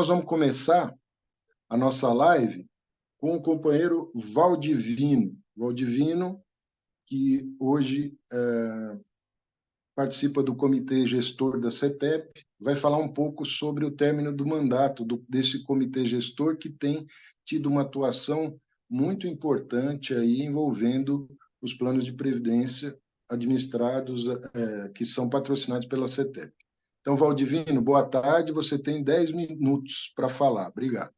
nós vamos começar a nossa live com o companheiro Valdivino. Valdivino, que hoje participa do comitê gestor da CETEP, vai falar um pouco sobre o término do mandato desse comitê gestor, que tem tido uma atuação muito importante aí envolvendo os planos de previdência administrados, que são patrocinados pela CETEP. Então, Valdivino, boa tarde, você tem 10 minutos para falar. Obrigado.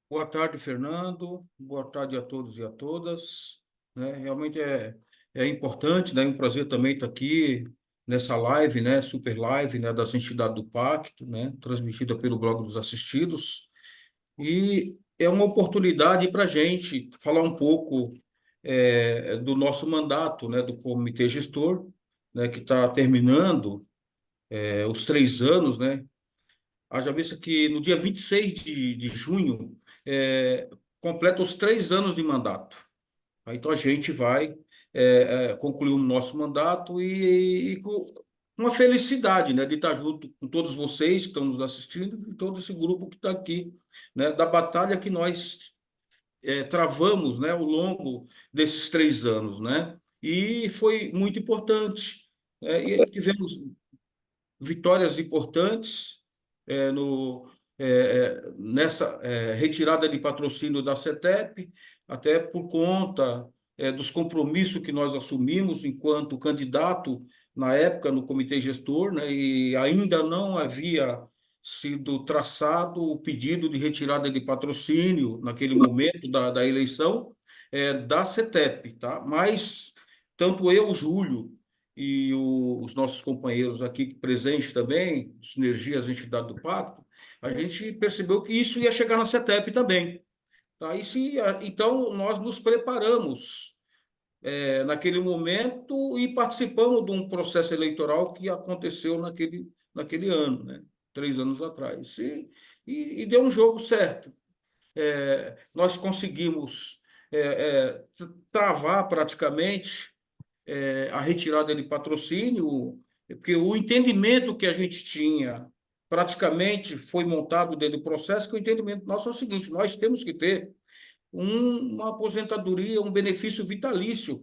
Boa tarde, Fernando. Boa tarde a todos e a todas. Realmente é importante, né? É um prazer também estar aqui nessa live, né? Super live, né? Das entidades do Pacto, né? Transmitida pelo Blog dos Assistidos. E é uma oportunidade para a gente falar um pouco do nosso mandato, né? Do Comitê Gestor, né? Que está terminando os 3 anos, né? Haja vista que no dia 26 de junho é, completa os 3 anos de mandato. Então a gente vai concluir o nosso mandato e com uma felicidade, né, de estar junto com todos vocês que estão nos assistindo e todo esse grupo que está aqui, né, da batalha que nós travamos, né, ao longo desses 3 anos, né, e foi muito importante. E tivemos vitórias importantes nessa retirada de patrocínio da CETEP, até por conta dos compromissos que nós assumimos enquanto candidato na época no comitê gestor, né, e ainda não havia sido traçado o pedido de retirada de patrocínio naquele momento da eleição da CETEP, tá? Mas tanto eu, Júlio, e os nossos companheiros aqui presentes também, Sinergias Entidade do Pacto, a gente percebeu que isso ia chegar na CETEP também. Tá? Então, nós nos preparamos naquele momento e participamos de um processo eleitoral que aconteceu naquele ano, né? 3 anos atrás. E deu um jogo certo. Nós conseguimos travar praticamente a retirada de patrocínio, porque o entendimento que a gente tinha praticamente foi montado dentro do processo, que o entendimento nosso é o seguinte: nós temos que ter uma aposentadoria, um benefício vitalício,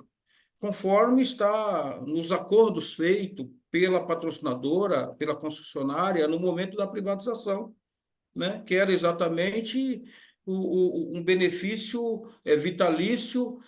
conforme está nos acordos feitos pela patrocinadora, pela concessionária, no momento da privatização, né? Que era exatamente um benefício vitalício,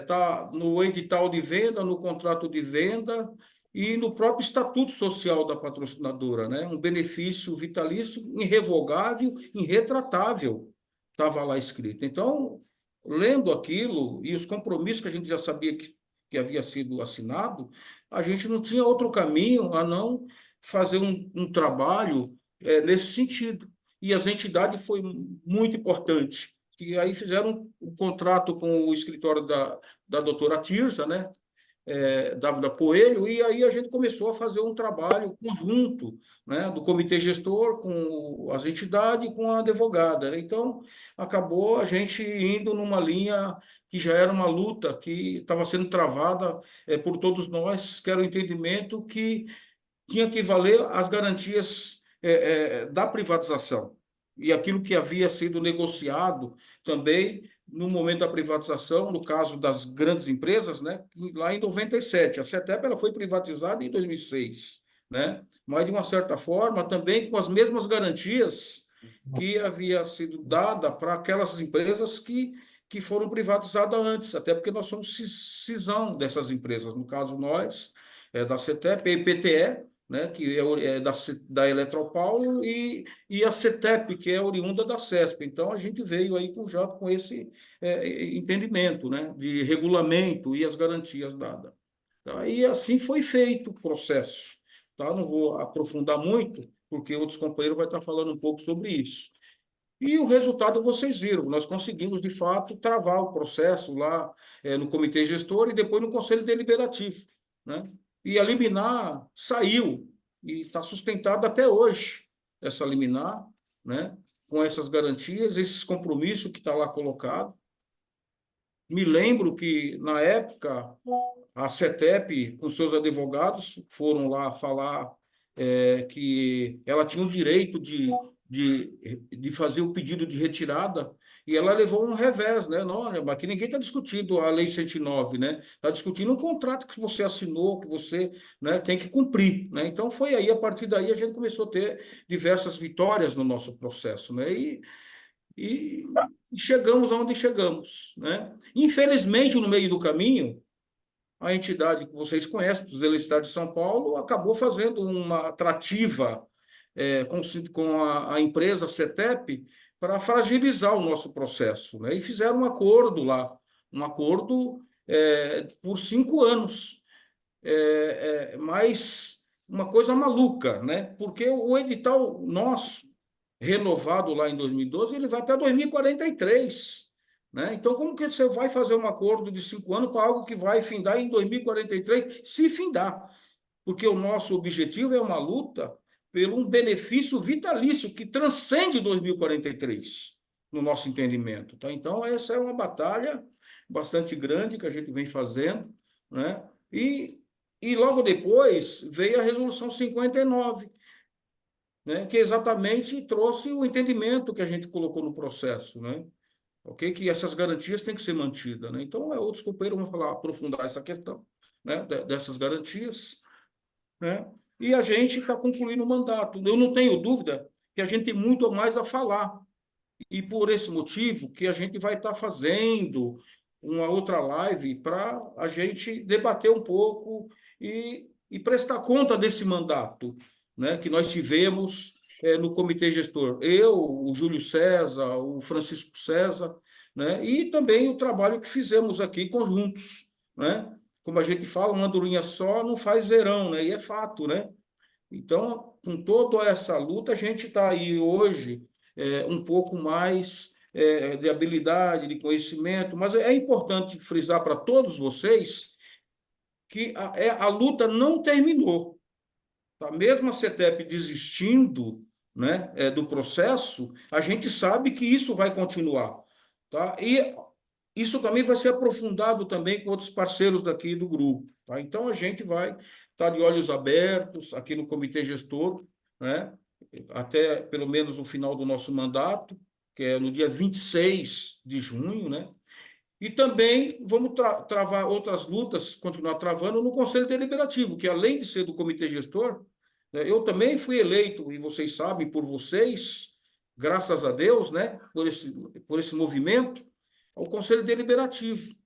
tá no edital de venda, no contrato de venda e no próprio estatuto social da patrocinadora, né? Um benefício vitalício irrevogável, irretratável, estava lá escrito. Então, lendo aquilo e os compromissos que a gente já sabia que havia sido assinado, a gente não tinha outro caminho a não fazer um trabalho nesse sentido. E as entidades foi muito importante. E aí fizeram um contrato com o escritório da doutora Tirsa, né? Da Coelho, e aí a gente começou a fazer um trabalho conjunto, né, do comitê gestor com as entidades e com a advogada, né? Então, acabou a gente indo numa linha que já era uma luta que estava sendo travada por todos nós, que era o entendimento que tinha que valer as garantias da privatização. E aquilo que havia sido negociado também no momento da privatização, no caso das grandes empresas, né, lá em 97. A CETEP ela foi privatizada em 2006, né, mas, de uma certa forma, também com as mesmas garantias que havia sido dada para aquelas empresas que foram privatizadas antes, até porque nós somos cisão dessas empresas. No caso, nós, da CETEP, a IPTE, né, que é da Eletropaulo, e a CETEP, que é oriunda da CESP. Então, a gente veio aí já com esse entendimento, né, de regulamento e as garantias dadas. Tá? E assim foi feito o processo. Tá? Não vou aprofundar muito, porque outros companheiros vão estar falando um pouco sobre isso. E o resultado vocês viram, nós conseguimos, de fato, travar o processo lá no comitê gestor e depois no conselho deliberativo, né? E a liminar saiu e está sustentada até hoje, essa liminar, né? Com essas garantias, esses compromissos que está lá colocado. Me lembro que, na época, a CETEP, com seus advogados, foram lá falar que ela tinha o direito de fazer o pedido de retirada, e ela levou um revés, né? Não, olha, aqui ninguém está discutindo a Lei 109, né? Está discutindo um contrato que você assinou, que você, né, tem que cumprir, né? Então foi aí, a partir daí, a gente começou a ter diversas vitórias no nosso processo, né? E chegamos aonde chegamos, né? Infelizmente, no meio do caminho, a entidade que vocês conhecem, o Estado de São Paulo, acabou fazendo uma atrativa com a empresa CETEP para fragilizar o nosso processo, né? E fizeram um acordo lá, um acordo por 5 anos, mas uma coisa maluca, né? Porque o edital nosso, renovado lá em 2012, ele vai até 2043, né? Então, como que você vai fazer um acordo de 5 anos para algo que vai findar em 2043, se findar? Porque o nosso objetivo é uma luta por um benefício vitalício que transcende 2043, no nosso entendimento, tá? Então, essa é uma batalha bastante grande que a gente vem fazendo, né? E logo depois veio a Resolução 59, né? Que exatamente trouxe o entendimento que a gente colocou no processo, né? Ok? Que essas garantias têm que ser mantidas, né? Então, outros companheiros vão falar, aprofundar essa questão, né? Dessas garantias, né? E a gente está concluindo o mandato. Eu não tenho dúvida que a gente tem muito mais a falar. E por esse motivo que a gente vai estar fazendo uma outra live para a gente debater um pouco e prestar conta desse mandato, né, que nós tivemos no comitê gestor. Eu, o Júlio César, o Francisco César, né, e também o trabalho que fizemos aqui conjuntos, né? Como a gente fala, uma andorinha só não faz verão, né? E é fato, né? Então, com toda essa luta, a gente está aí hoje um pouco mais de habilidade, de conhecimento, mas é importante frisar para todos vocês que a luta não terminou. Tá? Mesmo a CETEP desistindo, né, do processo, a gente sabe que isso vai continuar. Tá? E isso também vai ser aprofundado também com outros parceiros daqui do grupo. Tá? Então, a gente vai estar de olhos abertos aqui no comitê gestor, né? Até pelo menos o final do nosso mandato, que é no dia 26 de junho, né? E também vamos travar outras lutas, continuar travando no Conselho Deliberativo, que além de ser do comitê gestor, né, eu também fui eleito, e vocês sabem, por vocês, graças a Deus, né, por esse movimento, ao Conselho Deliberativo.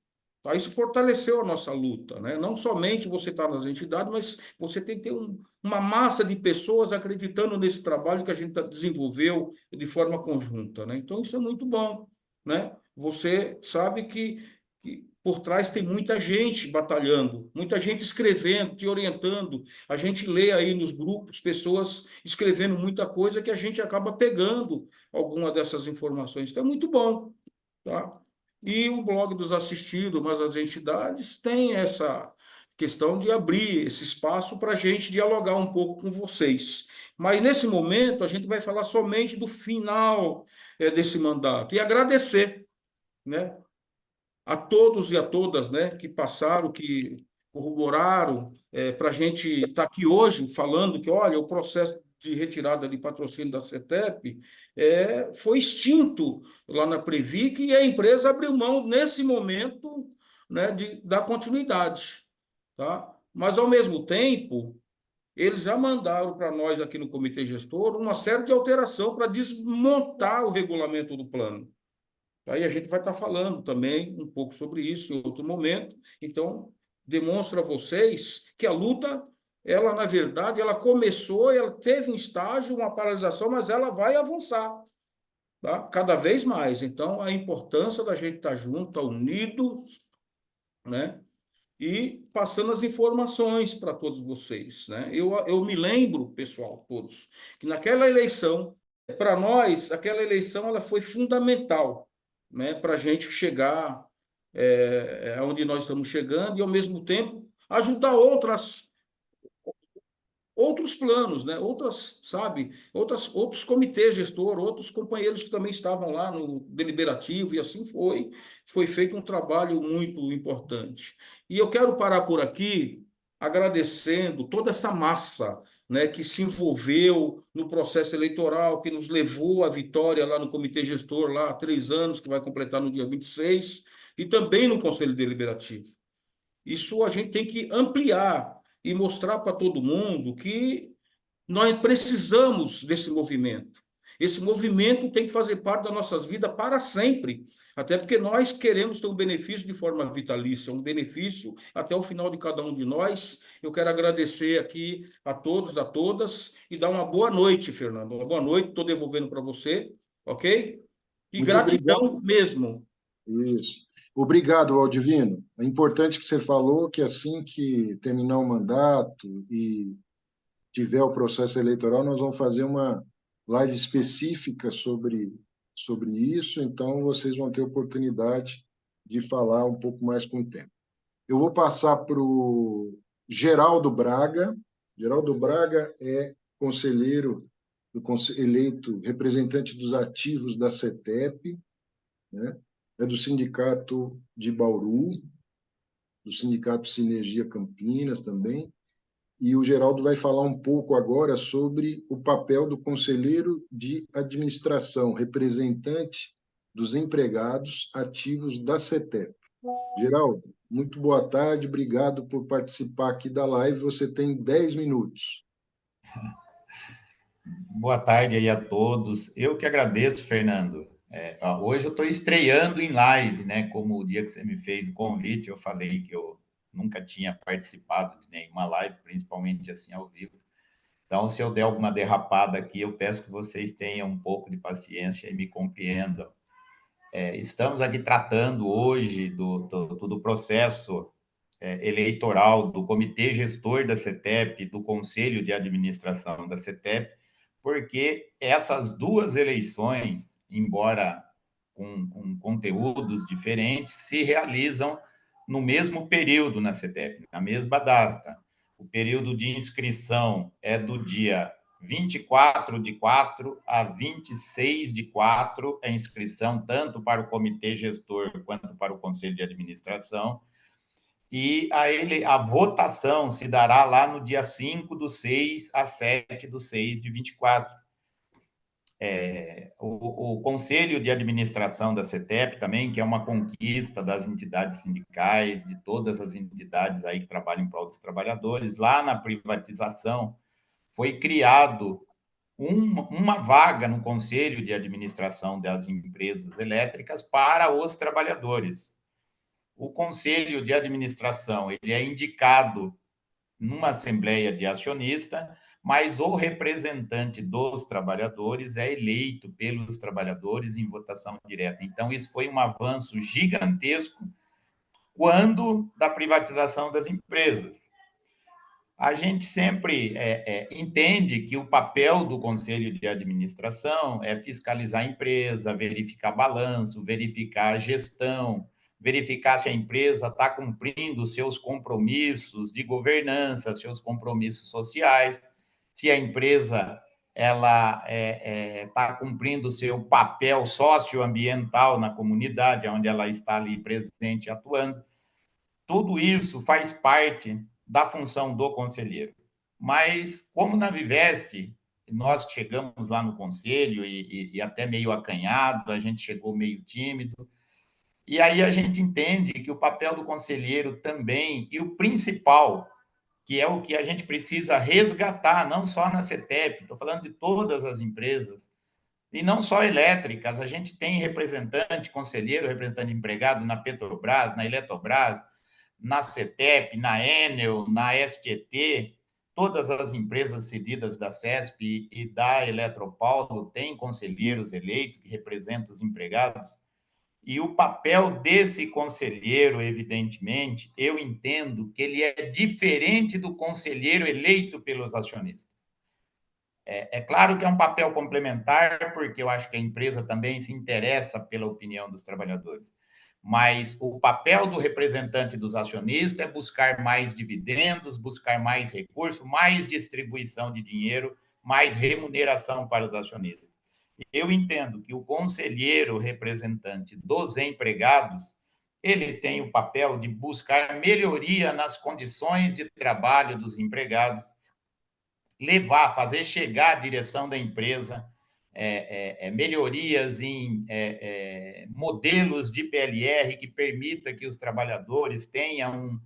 Tá? Isso fortaleceu a nossa luta, né? Não somente você estar nas entidades, mas você tem que ter uma massa de pessoas acreditando nesse trabalho que a gente desenvolveu de forma conjunta, né? Então, isso é muito bom, né? Você sabe que por trás tem muita gente batalhando, muita gente escrevendo, te orientando. A gente lê aí nos grupos pessoas escrevendo muita coisa que a gente acaba pegando alguma dessas informações. Então, é muito bom, tá? E o blog dos assistidos, mas as entidades têm essa questão de abrir esse espaço para a gente dialogar um pouco com vocês. Mas nesse momento a gente vai falar somente do final desse mandato e agradecer, né, a todos e a todas, né, que passaram, que corroboraram, para a gente estar aqui hoje falando que, olha, o processo de retirada de patrocínio da CETEP foi extinto lá na Previc e a empresa abriu mão, nesse momento, né, de dar continuidade. Tá? Mas, ao mesmo tempo, eles já mandaram para nós aqui no Comitê Gestor uma série de alteração para desmontar o regulamento do plano. Aí a gente vai estar falando também um pouco sobre isso em outro momento. Então, demonstra a vocês que a luta, ela, na verdade, ela começou, ela teve um estágio, uma paralisação, mas ela vai avançar, tá? Cada vez mais. Então, a importância da gente estar junto, unidos, né? E passando as informações para todos vocês, né? Eu me lembro, pessoal, todos, que naquela eleição, para nós, aquela eleição ela foi fundamental, né, para a gente chegar onde nós estamos chegando e, ao mesmo tempo, ajudar outros planos, né? Outras, sabe, outros comitês gestor, outros companheiros que também estavam lá no deliberativo, e assim foi feito um trabalho muito importante. E eu quero parar por aqui agradecendo toda essa massa, né, que se envolveu no processo eleitoral, que nos levou à vitória lá no Comitê Gestor, lá há 3 anos, que vai completar no dia 26, e também no Conselho Deliberativo. Isso a gente tem que ampliar e mostrar para todo mundo que nós precisamos desse movimento. Esse movimento tem que fazer parte das nossas vidas para sempre, até porque nós queremos ter um benefício de forma vitalícia, um benefício até o final de cada um de nós. Eu quero agradecer aqui a todos, a todas, e dar uma boa noite, Fernando. Uma boa noite, estou devolvendo para você, ok? E Muito obrigado. gratidão mesmo. Isso. Obrigado, Aldivino. É importante que você falou que assim que terminar o mandato e tiver o processo eleitoral, nós vamos fazer uma live específica sobre isso, então vocês vão ter oportunidade de falar um pouco mais com o tempo. Eu vou passar para o Geraldo Braga. Geraldo Braga é conselheiro eleito representante dos ativos da CETEP, né? É do Sindicato de Bauru, do Sindicato Sinergia Campinas também, e o Geraldo vai falar um pouco agora sobre o papel do conselheiro de administração, representante dos empregados ativos da CETEP. Geraldo, muito boa tarde, obrigado por participar aqui da live. Você tem 10 minutos. Boa tarde aí a todos. Eu que agradeço, Fernando. Hoje eu estou estreando em live, né? Como o dia que você me fez o convite, eu falei que eu nunca tinha participado de nenhuma live, principalmente assim ao vivo. Então, se eu der alguma derrapada aqui, eu peço que vocês tenham um pouco de paciência e me compreendam. Estamos aqui tratando hoje do processo eleitoral do Comitê Gestor da CETEP, do Conselho de Administração da CETEP, porque essas duas eleições, embora com conteúdos diferentes, se realizam no mesmo período na CETEP, na mesma data. O período de inscrição é do dia 24/4 a 26/4, a inscrição tanto para o comitê gestor quanto para o conselho de administração, e a votação se dará lá no dia 5/6 a 7/6 de 24. O Conselho de Administração da CETEP também, que é uma conquista das entidades sindicais, de todas as entidades aí que trabalham em prol dos trabalhadores, lá na privatização, foi criado uma vaga no Conselho de Administração das empresas elétricas para os trabalhadores. O Conselho de Administração ele é indicado numa assembleia de acionista, mas o representante dos trabalhadores é eleito pelos trabalhadores em votação direta. Então, isso foi um avanço gigantesco quando da privatização das empresas. A gente sempre entende que o papel do conselho de administração é fiscalizar a empresa, verificar balanço, verificar a gestão, verificar se a empresa está cumprindo seus compromissos de governança, seus compromissos sociais, se a empresa ela está cumprindo seu papel socioambiental na comunidade onde ela está ali presente e atuando. Tudo isso faz parte da função do conselheiro. Mas, como na Viveste, nós chegamos lá no conselho e até meio acanhado, a gente chegou meio tímido, e aí a gente entende que o papel do conselheiro também, e o principal, que é o que a gente precisa resgatar, não só na CETEP, estou falando de todas as empresas, e não só elétricas, a gente tem representante, conselheiro, representante empregado na Petrobras, na Eletrobras, na CETEP, na Enel, na SQT, todas as empresas cedidas da CESP e da Eletropaulo têm conselheiros eleitos que representam os empregados. E o papel desse conselheiro, evidentemente, eu entendo que ele é diferente do conselheiro eleito pelos acionistas. É claro que é um papel complementar, porque eu acho que a empresa também se interessa pela opinião dos trabalhadores. Mas o papel do representante dos acionistas é buscar mais dividendos, buscar mais recursos, mais distribuição de dinheiro, mais remuneração para os acionistas. Eu entendo que o conselheiro representante dos empregados, ele tem o papel de buscar melhoria nas condições de trabalho dos empregados, levar, fazer chegar à direção da empresa melhorias em modelos de PLR que permita que os trabalhadores tenham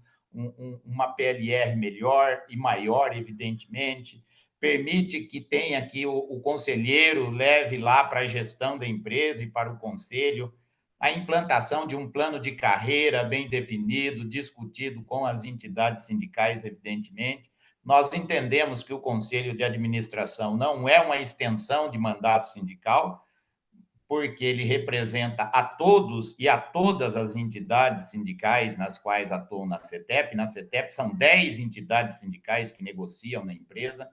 uma PLR melhor e maior, evidentemente, permite que tenha que o conselheiro leve lá para a gestão da empresa e para o conselho a implantação de um plano de carreira bem definido, discutido com as entidades sindicais, evidentemente. Nós entendemos que o Conselho de Administração não é uma extensão de mandato sindical, porque ele representa a todos e a todas as entidades sindicais nas quais atuam na CETEP. Na CETEP são 10 entidades sindicais que negociam na empresa.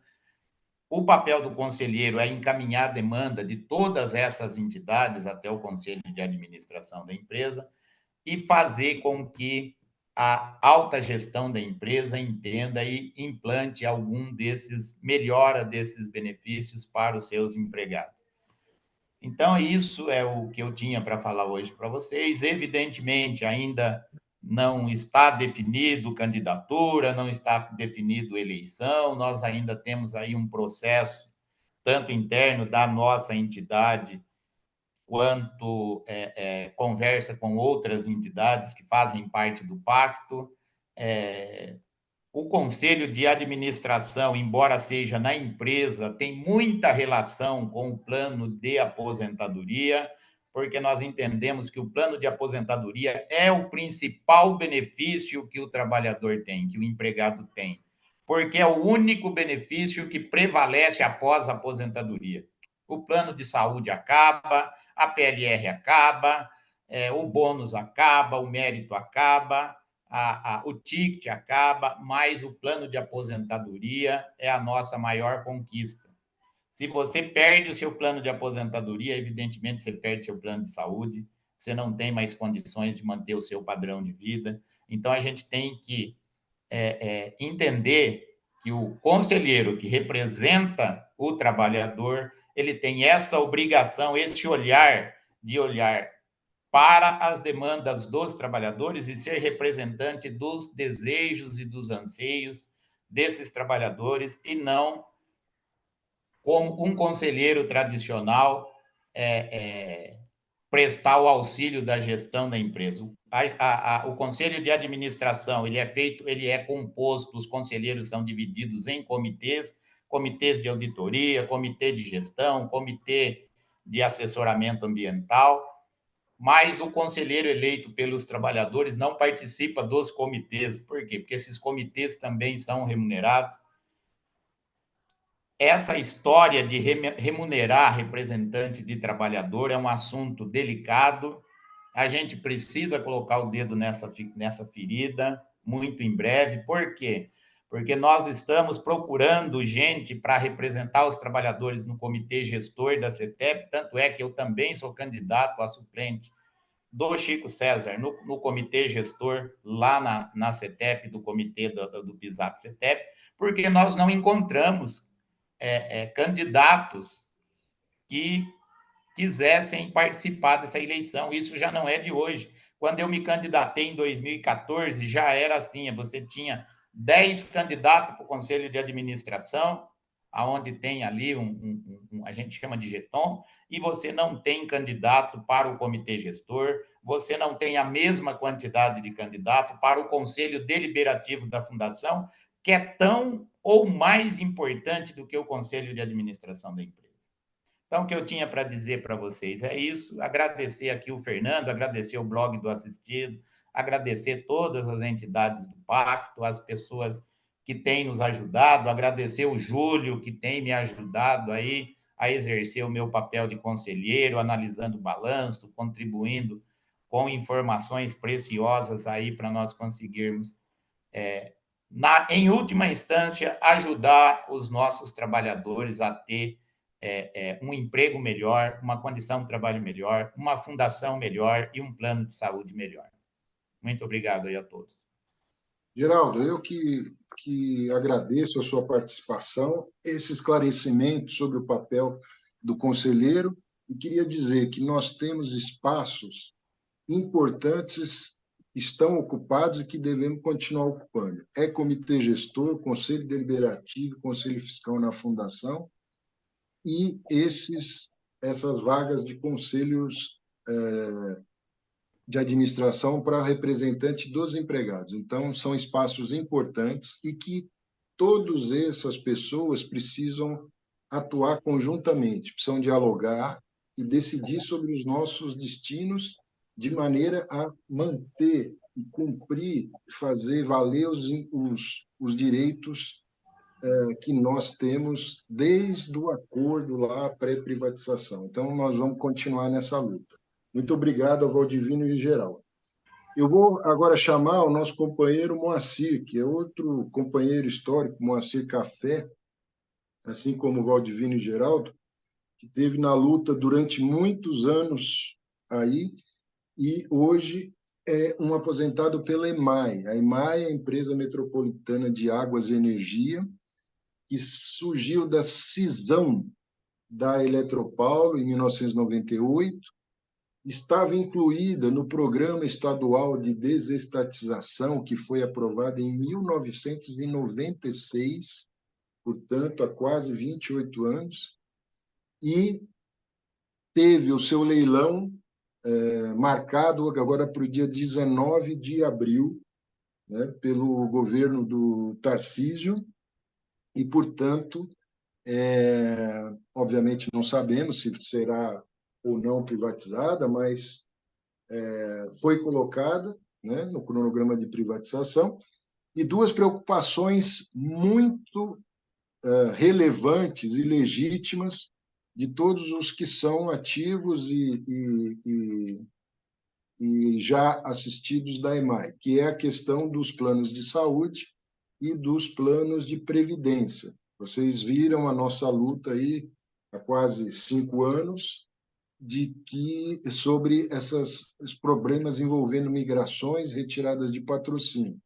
O papel do conselheiro é encaminhar a demanda de todas essas entidades até o Conselho de Administração da empresa e fazer com que a alta gestão da empresa entenda e implante melhora desses benefícios para os seus empregados. Então, isso é o que eu tinha para falar hoje para vocês. Evidentemente, ainda não está definido candidatura, não está definido eleição, nós ainda temos aí um processo, tanto interno da nossa entidade, quanto conversa com outras entidades que fazem parte do pacto. O Conselho de Administração, embora seja na empresa, tem muita relação com o plano de aposentadoria, porque nós entendemos que o plano de aposentadoria é o principal benefício que o trabalhador tem, que o empregado tem, porque é o único benefício que prevalece após a aposentadoria. O plano de saúde acaba, a PLR acaba, o bônus acaba, o mérito acaba, o ticket acaba, mas o plano de aposentadoria é a nossa maior conquista. Se você perde o seu plano de aposentadoria, evidentemente você perde seu plano de saúde, você não tem mais condições de manter o seu padrão de vida. Então, a gente tem que entender que o conselheiro que representa o trabalhador, ele tem essa obrigação, esse olhar de olhar para as demandas dos trabalhadores e ser representante dos desejos e dos anseios desses trabalhadores e não como um conselheiro tradicional prestar o auxílio da gestão da empresa. O conselho de administração ele é composto, os conselheiros são divididos em comitês de auditoria, comitê de gestão, comitê de assessoramento ambiental, mas o conselheiro eleito pelos trabalhadores não participa dos comitês. Por quê? Porque esses comitês também são remunerados. Essa história de remunerar representante de trabalhador é um assunto delicado. A gente precisa colocar o dedo nessa ferida muito em breve. Por quê? Porque nós estamos procurando gente para representar os trabalhadores no comitê gestor da CETEP, tanto é que eu também sou candidato a suplente do Chico César no comitê gestor lá na CETEP, do comitê do PISAP-CETEP, porque nós não encontramos candidatos que quisessem participar dessa eleição. Isso já não é de hoje. Quando eu me candidatei em 2014, já era assim, você tinha 10 candidatos para o Conselho de Administração, aonde tem ali a gente chama de jeton, e você não tem candidato para o comitê gestor, você não tem a mesma quantidade de candidato para o Conselho Deliberativo da Fundação, que é tão ou mais importante do que o Conselho de Administração da empresa. Então, o que eu tinha para dizer para vocês é isso, agradecer aqui o Fernando, agradecer o blog do Assistido, agradecer todas as entidades do Pacto, as pessoas que têm nos ajudado, agradecer o Júlio, que tem me ajudado aí a exercer o meu papel de conselheiro, analisando o balanço, contribuindo com informações preciosas aí para nós conseguirmos, em última instância, ajudar os nossos trabalhadores a ter um emprego melhor, uma condição de trabalho melhor, uma fundação melhor e um plano de saúde melhor. Muito obrigado aí a todos. Geraldo, eu que agradeço a sua participação, esse esclarecimento sobre o papel do conselheiro, e queria dizer que nós temos espaços importantes estão ocupados e que devemos continuar ocupando. É comitê gestor, conselho deliberativo, conselho fiscal na fundação e essas vagas de conselhos de administração para representante dos empregados. Então, são espaços importantes e que todas essas pessoas precisam atuar conjuntamente, precisam dialogar e decidir sobre os nossos destinos de maneira a manter e cumprir, fazer valer os direitos que nós temos desde o acordo lá pré-privatização. Então, nós vamos continuar nessa luta. Muito obrigado ao Valdivino e Geraldo. Eu vou agora chamar o nosso companheiro Moacir, que é outro companheiro histórico, Moacir Café, assim como o Valdivino e Geraldo, que esteve na luta durante muitos anos aí e hoje é um aposentado pela EMAI. A EMAI é a Empresa Metropolitana de Águas e Energia, que surgiu da cisão da Eletropaulo em 1998, estava incluída no Programa Estadual de Desestatização, que foi aprovado em 1996, portanto, há quase 28 anos, e teve o seu leilão marcado agora para o dia 19 de abril, né, pelo governo do Tarcísio, e, portanto, obviamente não sabemos se será ou não privatizada, mas foi colocada, né, no cronograma de privatização, e duas preocupações muito relevantes e legítimas de todos os que são ativos e já assistidos da EMAI, que é a questão dos planos de saúde e dos planos de previdência. Vocês viram a nossa luta aí há quase 5 anos sobre esses problemas envolvendo migrações, retiradas de patrocínio,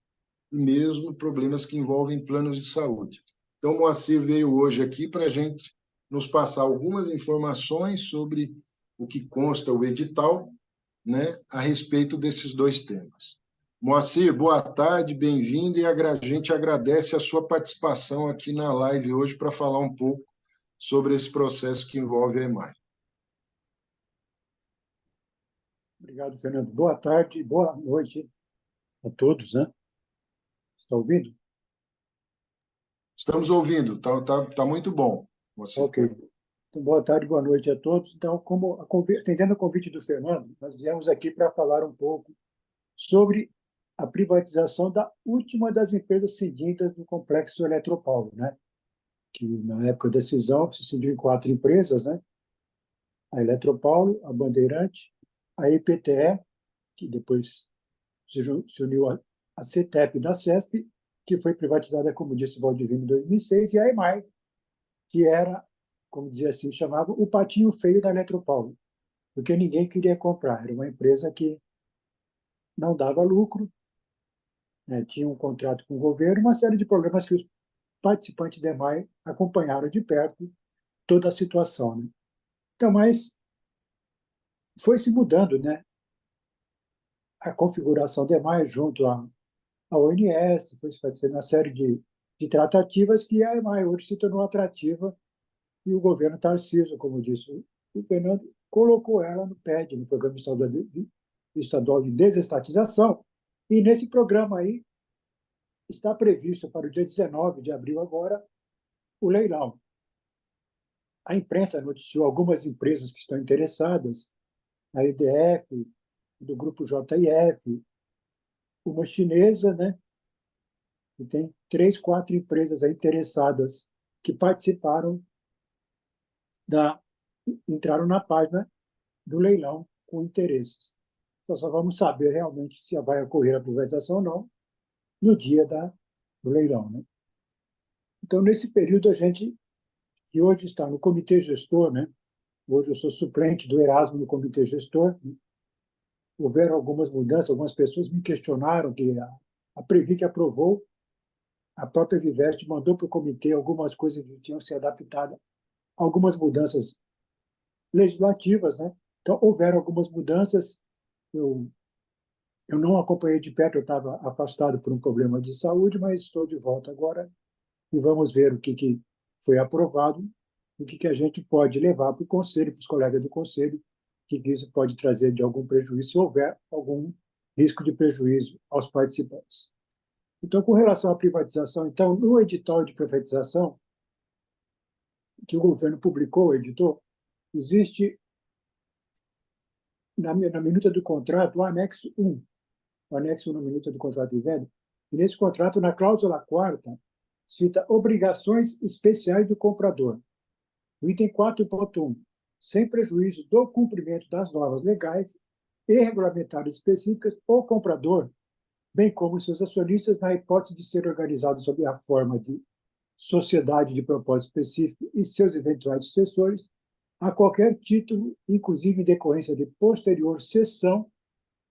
e mesmo problemas que envolvem planos de saúde. Então, o Moacir veio hoje aqui para a gente nos passar algumas informações sobre o que consta o edital, né, a respeito desses dois temas. Moacir, boa tarde, bem-vindo, e a gente agradece a sua participação aqui na live hoje para falar um pouco sobre esse processo que envolve a EMAI. Obrigado, Fernando. Boa tarde, boa noite a todos, né? Está ouvindo? Estamos ouvindo, tá muito bom. Ok. Então, boa tarde, boa noite a todos. Então, atendendo ao convite do Fernando, nós viemos aqui para falar um pouco sobre a privatização da última das empresas cindidas do complexo Eletropaulo, né? Que, na época da cisão, se cindiu em 4 empresas, né? A Eletropaulo, a Bandeirante, a EPTE, que depois se uniu à CETEP da CESP, que foi privatizada, como disse o Valdivino, em 2006, e a EMAI, que era, como dizia assim, chamava o patinho feio da Eletropaulo, porque ninguém queria comprar. Era uma empresa que não dava lucro, né, tinha um contrato com o governo, uma série de problemas que os participantes da EMAI acompanharam de perto toda a situação, né? Então, mas foi se mudando, né, a configuração da EMAI junto à ONS, foi se fazendo uma série de tratativas que a EMAI hoje se tornou atrativa, e o governo Tarcísio, como disse o Fernando, colocou ela no PED, no Programa Estadual de Desestatização, e nesse programa aí está previsto para o dia 19 de abril agora o leilão. A imprensa noticiou algumas empresas que estão interessadas, a EDF, do grupo JIF, uma chinesa, né? E tem 3, 4 empresas interessadas que participaram entraram na página do leilão com interesses. Então, só vamos saber realmente se vai ocorrer a privatização ou não no dia do leilão, né? Então, nesse período, a gente, que hoje está no comitê gestor, né? Hoje eu sou suplente do Erasmo no comitê gestor, né? Houveram algumas mudanças, algumas pessoas me questionaram que a Previ que aprovou, a própria Vivest mandou para o comitê algumas coisas que tinham se adaptado, algumas mudanças legislativas, né? Então, houveram algumas mudanças. Eu Eu não acompanhei de perto, eu estava afastado por um problema de saúde, mas estou de volta agora e vamos ver o que foi aprovado, o que a gente pode levar para o Conselho, para os colegas do Conselho, que isso pode trazer de algum prejuízo, se houver algum risco de prejuízo aos participantes. Então, com relação à privatização, então, no edital de privatização que o governo publicou, editou, existe na minuta do contrato o anexo 1, o anexo 1 na minuta do contrato de venda, e nesse contrato, na cláusula 4ª, cita obrigações especiais do comprador. O item 4.1, sem prejuízo do cumprimento das normas legais e regulamentares específicas, o comprador, bem como seus acionistas, na hipótese de ser organizado sob a forma de sociedade de propósito específico e seus eventuais sucessores, a qualquer título, inclusive em decorrência de posterior cessão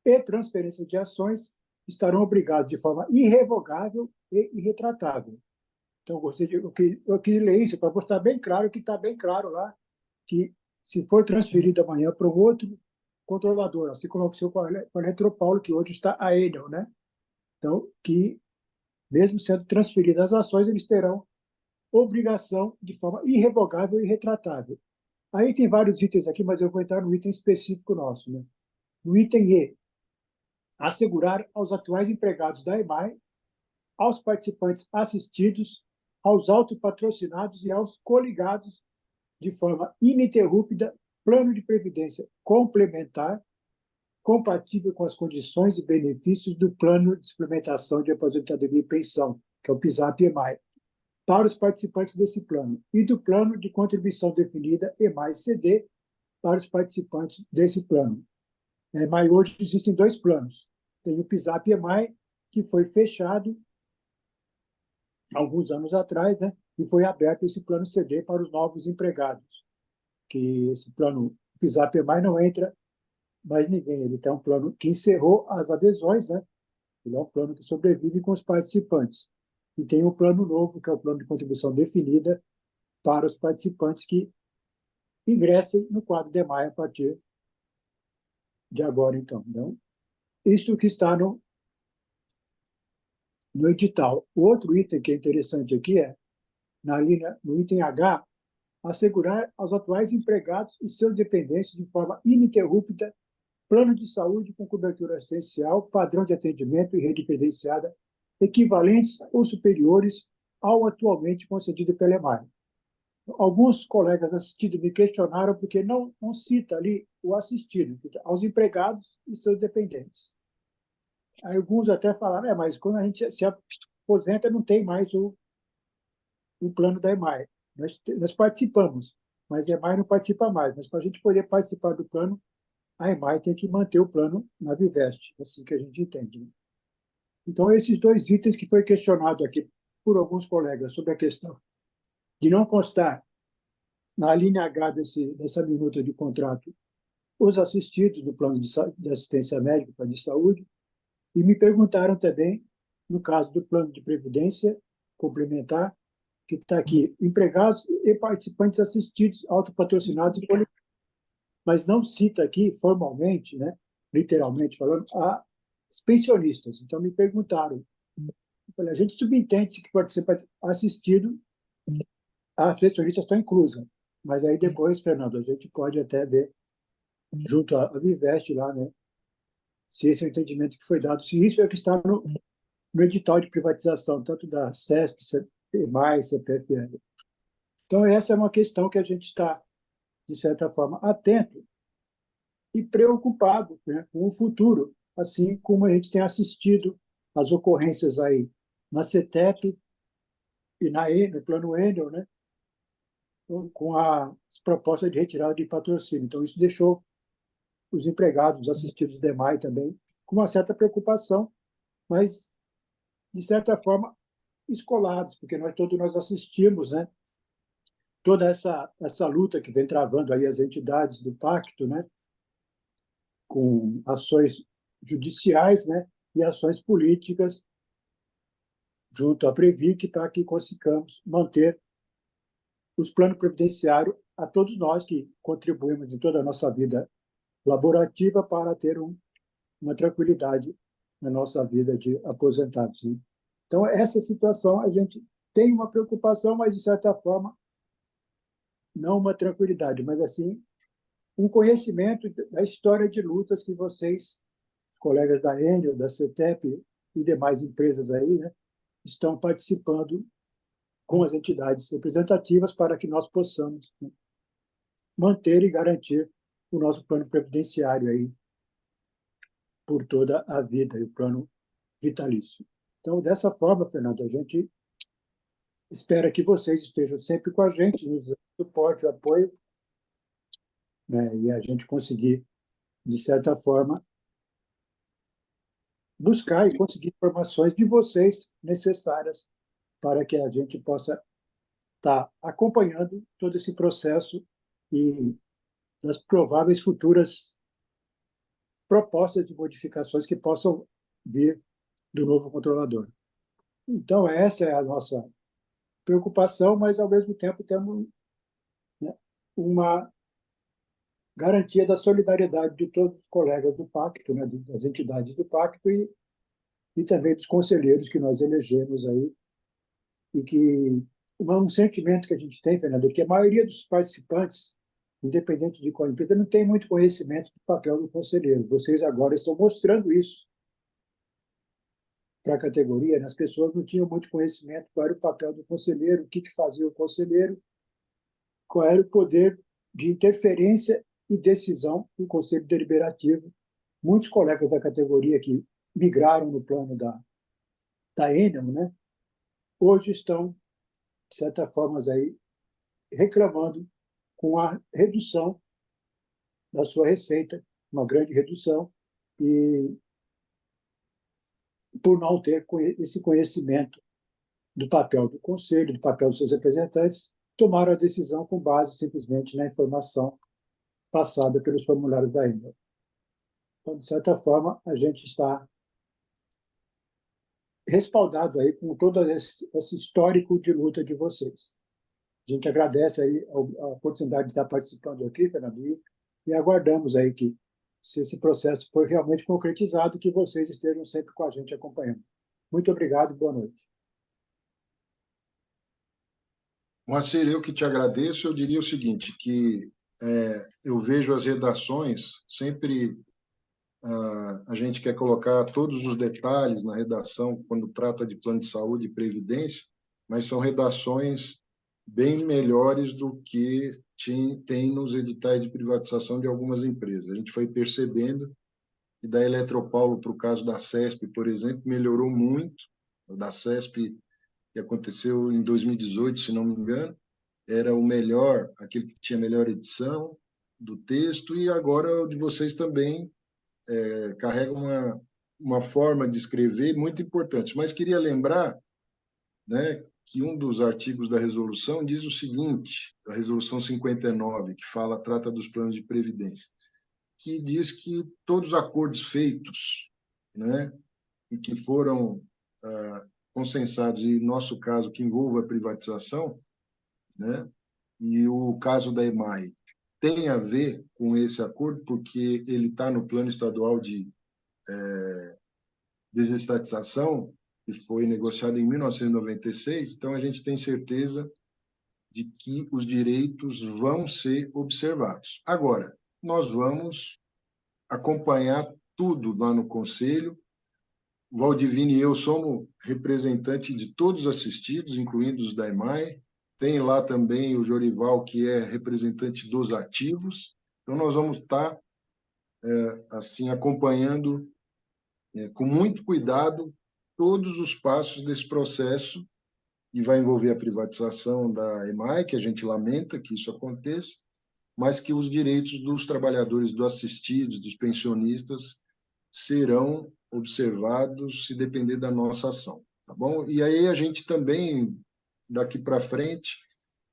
e transferência de ações, estarão obrigados de forma irrevogável e irretratável. Então, eu quis ler isso para mostrar bem claro que está bem claro lá que, se for transferido amanhã para um outro controlador, assim como aconteceu com a Eletropaulo, que hoje está a Enel, né? Então, que, mesmo sendo transferidas as ações, eles terão obrigação de forma irrevogável e irretratável. Aí tem vários itens aqui, mas eu vou entrar no item específico nosso, né? No item E, assegurar aos atuais empregados da EMAI, aos participantes assistidos, aos autopatrocinados e aos coligados, de forma ininterrupta, plano de previdência complementar, compatível com as condições e benefícios do plano de suplementação de aposentadoria e pensão, que é o PISAP-EMAI, para os participantes desse plano, e do plano de contribuição definida EMAI-CD para os participantes desse plano. Mas hoje existem dois planos. Tem o PISAP-EMAI, que foi fechado alguns anos atrás, né? E foi aberto esse plano CD para os novos empregados, que esse plano PISAP-EMAI não entra mais ninguém. Ele tem um plano que encerrou as adesões, né? Ele é um plano que sobrevive com os participantes. E tem um plano novo, que é o plano de contribuição definida para os participantes que ingressem no quadro DEMAI a partir de agora, então. Então, isto que está no edital. O outro item que é interessante aqui é, no item H, assegurar aos atuais empregados e seus dependentes de forma ininterrupta plano de saúde com cobertura essencial, padrão de atendimento e rede credenciada equivalentes ou superiores ao atualmente concedido pela EMAI. Alguns colegas assistidos me questionaram porque não cita ali o assistido, aos empregados e seus dependentes. Aí alguns até falaram, mas quando a gente se aposenta, não tem mais o plano da EMAI. Nós participamos, mas a EMAI não participa mais. Mas para a gente poder participar do plano, a EMAI tem que manter o plano na Vivest, assim que a gente entende. Né? Então, esses dois itens que foi questionado aqui por alguns colegas sobre a questão de não constar na linha H dessa minuta de contrato os assistidos no plano de assistência médica, plano de saúde, e me perguntaram também, no caso do plano de previdência complementar, que está aqui, empregados e participantes assistidos, autopatrocinados, mas não cita aqui formalmente, né, literalmente falando, os pensionistas. Então, me perguntaram. Eu falei, a gente subentende que pode ser assistido, as pensionistas estão inclusas. Mas aí depois, Fernando, a gente pode até ver, junto à Vivest lá, né, se esse é o entendimento que foi dado, se isso é o que está no edital de privatização, tanto da CESP, CPMAI, CPFL. Então, essa é uma questão que a gente está, de certa forma, atento e preocupado, né, com o futuro, assim como a gente tem assistido às ocorrências aí na CETEP e no plano Enel, né, com as propostas de retirada de patrocínio. Então, isso deixou os empregados, os assistidos demais também, com uma certa preocupação, mas, de certa forma, escolados, porque todos nós assistimos, né, toda essa luta que vem travando aí as entidades do pacto, né, com ações judiciais, né, e ações políticas junto à Previc para que consigamos manter os planos previdenciários a todos nós que contribuímos em toda a nossa vida laborativa para ter uma tranquilidade na nossa vida de aposentados, né? Então, essa situação, a gente tem uma preocupação, mas, de certa forma, não uma tranquilidade, mas, assim, um conhecimento da história de lutas que vocês, colegas da Enel, da CETEP e demais empresas aí, né, estão participando com as entidades representativas para que nós possamos, né, manter e garantir o nosso plano previdenciário aí por toda a vida, e o plano vitalício. Então, dessa forma, Fernando, a gente espera que vocês estejam sempre com a gente, nos dando suporte, apoio, né, e a gente conseguir, de certa forma, buscar e conseguir informações de vocês necessárias para que a gente possa estar acompanhando todo esse processo e das prováveis futuras propostas de modificações que possam vir do novo controlador. Então, essa é a nossa preocupação, mas, ao mesmo tempo, temos, né, uma garantia da solidariedade de todos os colegas do Pacto, né, das entidades do Pacto e também dos conselheiros que nós elegemos aí, e que um sentimento que a gente tem, Fernando, é que a maioria dos participantes, independente de qual empresa, não tem muito conhecimento do papel do conselheiro. Vocês agora estão mostrando isso para a categoria, né? As pessoas não tinham muito conhecimento qual era o papel do conselheiro, o que fazia o conselheiro, qual era o poder de interferência e decisão do Conselho Deliberativo. Muitos colegas da categoria que migraram no plano da Enel, né, hoje estão, de certa forma, aí, reclamando com a redução da sua receita, uma grande redução, e por não ter esse conhecimento do papel do Conselho, do papel dos seus representantes, tomaram a decisão com base simplesmente na informação passada pelos formulários da Enel. Então, de certa forma, a gente está respaldado aí com todo esse histórico de luta de vocês. A gente agradece aí a oportunidade de estar participando aqui, Fernando, e aguardamos aí que, se esse processo for realmente concretizado, que vocês estejam sempre com a gente acompanhando. Muito obrigado e boa noite. Moacir, eu que te agradeço. Eu diria o seguinte, que eu vejo as redações, sempre a gente quer colocar todos os detalhes na redação quando trata de plano de saúde e previdência, mas são redações bem melhores do que tem nos editais de privatização de algumas empresas. A gente foi percebendo que da Eletropaulo, para o caso da CESP, por exemplo, melhorou muito. O da CESP, que aconteceu em 2018, se não me engano, era o melhor, aquele que tinha melhor edição do texto, e agora o de vocês também carrega uma forma de escrever muito importante. Mas queria lembrar, né, que um dos artigos da resolução diz o seguinte, a resolução 59, que trata dos planos de previdência, que diz que todos os acordos feitos, né, e que foram consensados, e no nosso caso, que envolva a privatização, né, e o caso da EMAI tem a ver com esse acordo, porque ele está no plano estadual de desestatização, que foi negociado em 1996, então a gente tem certeza de que os direitos vão ser observados. Agora, nós vamos acompanhar tudo lá no Conselho. O Valdivini e eu somos representantes de todos os assistidos, incluindo os da EMAI. Tem lá também o Jorival, que é representante dos ativos. Então, nós vamos estar assim, acompanhando com muito cuidado todos os passos desse processo, que vai envolver a privatização da EMAI, que a gente lamenta que isso aconteça, mas que os direitos dos trabalhadores, dos assistidos, dos pensionistas, serão observados se depender da nossa ação, tá bom? E aí a gente também, daqui para frente,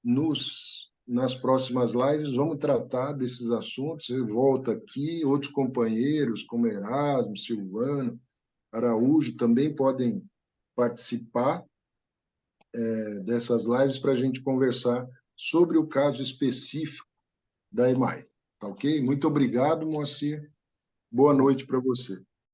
nas próximas lives, vamos tratar desses assuntos. Eu volto aqui, outros companheiros, como Erasmo, Silvano, Araújo, também podem participar dessas lives para a gente conversar sobre o caso específico da EMAI. Tá ok? Muito obrigado, Moacir. Boa noite para você.